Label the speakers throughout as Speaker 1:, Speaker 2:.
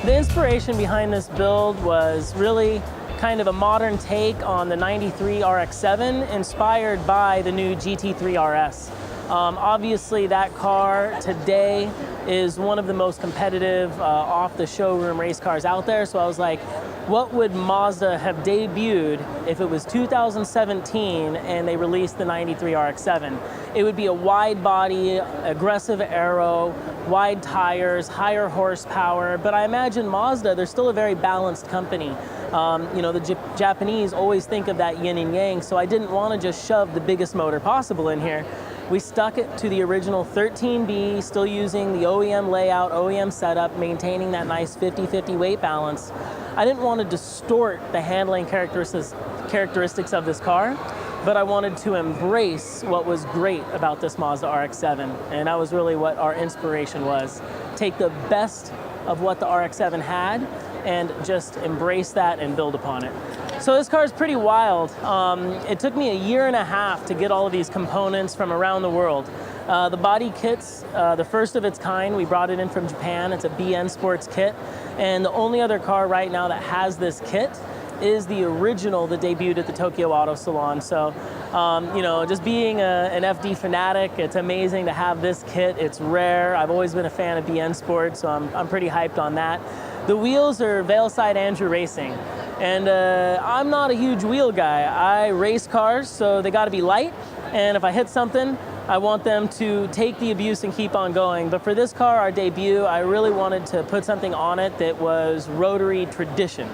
Speaker 1: The inspiration behind this build was really kind of a modern take on the 93 RX-7, inspired by the new GT3 RS. Obviously that car today is one of the most competitive off the showroom race cars out there, so I was like, what would Mazda have debuted if it was 2017 and they released the 93 RX-7? It would be a wide body, aggressive aero, wide tires, higher horsepower, but I imagine Mazda, they're still a very balanced company. You know, the Japanese always think of that yin and yang, so I didn't want to just shove the biggest motor possible in here. We stuck it to the original 13B, still using the OEM layout, OEM setup, maintaining that nice 50-50 weight balance. I didn't want to distort the handling characteristics of this car, but I wanted to embrace what was great about this Mazda RX-7, and that was really what our inspiration was. Take the best of what the RX-7 had and just embrace that and build upon it. So this car is pretty wild. It took me a year and a half to get all of these components from around the world. The body kit's the first of its kind. We brought it in from Japan. It's a BN Sports kit. And the only other car right now that has this kit is the original that debuted at the Tokyo Auto Salon. So, you know, just being an FD fanatic, it's amazing to have this kit. It's rare. I've always been a fan of BN Sports, so I'm pretty hyped on that. The wheels are Veilside Andrew Racing. And I'm not a huge wheel guy. I race cars, so they gotta be light. And if I hit something, I want them to take the abuse and keep on going. But for this car, our debut, I really wanted to put something on it that was rotary tradition.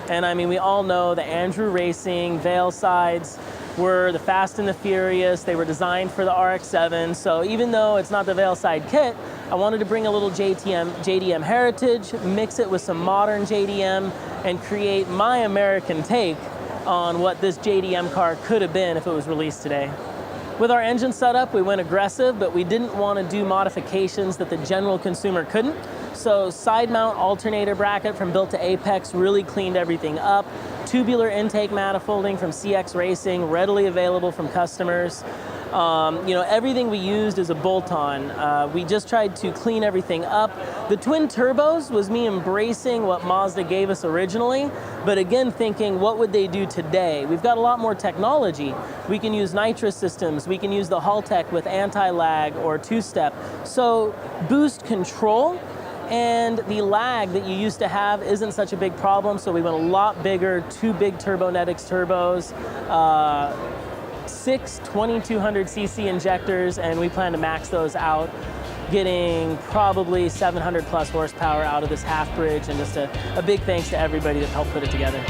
Speaker 1: And I mean, we all know the Andrew Racing Veilsides were the Fast and the Furious. They were designed for the RX-7. So even though it's not the Veilside kit, I wanted to bring a little JDM heritage, mix it with some modern JDM, and create my American take on what this JDM car could have been if it was released today. With our engine setup, we went aggressive, but we didn't want to do modifications that the general consumer couldn't. So side mount alternator bracket from Built to Apex really cleaned everything up. Tubular intake manifolding from CX Racing, readily available from customers. You know, everything we used is a bolt-on. We just tried to clean everything up. The twin turbos was me embracing what Mazda gave us originally, but again thinking, what would they do today? We've got a lot more technology. We can use nitrous systems. We can use the Haltech with anti-lag or two-step. So boost control and the lag that you used to have isn't such a big problem, so we went a lot bigger, 2 big Turbonetics turbos, 6 2200cc injectors, and we plan to max those out, getting probably 700 plus horsepower out of this half bridge, and just a big thanks to everybody that helped put it together.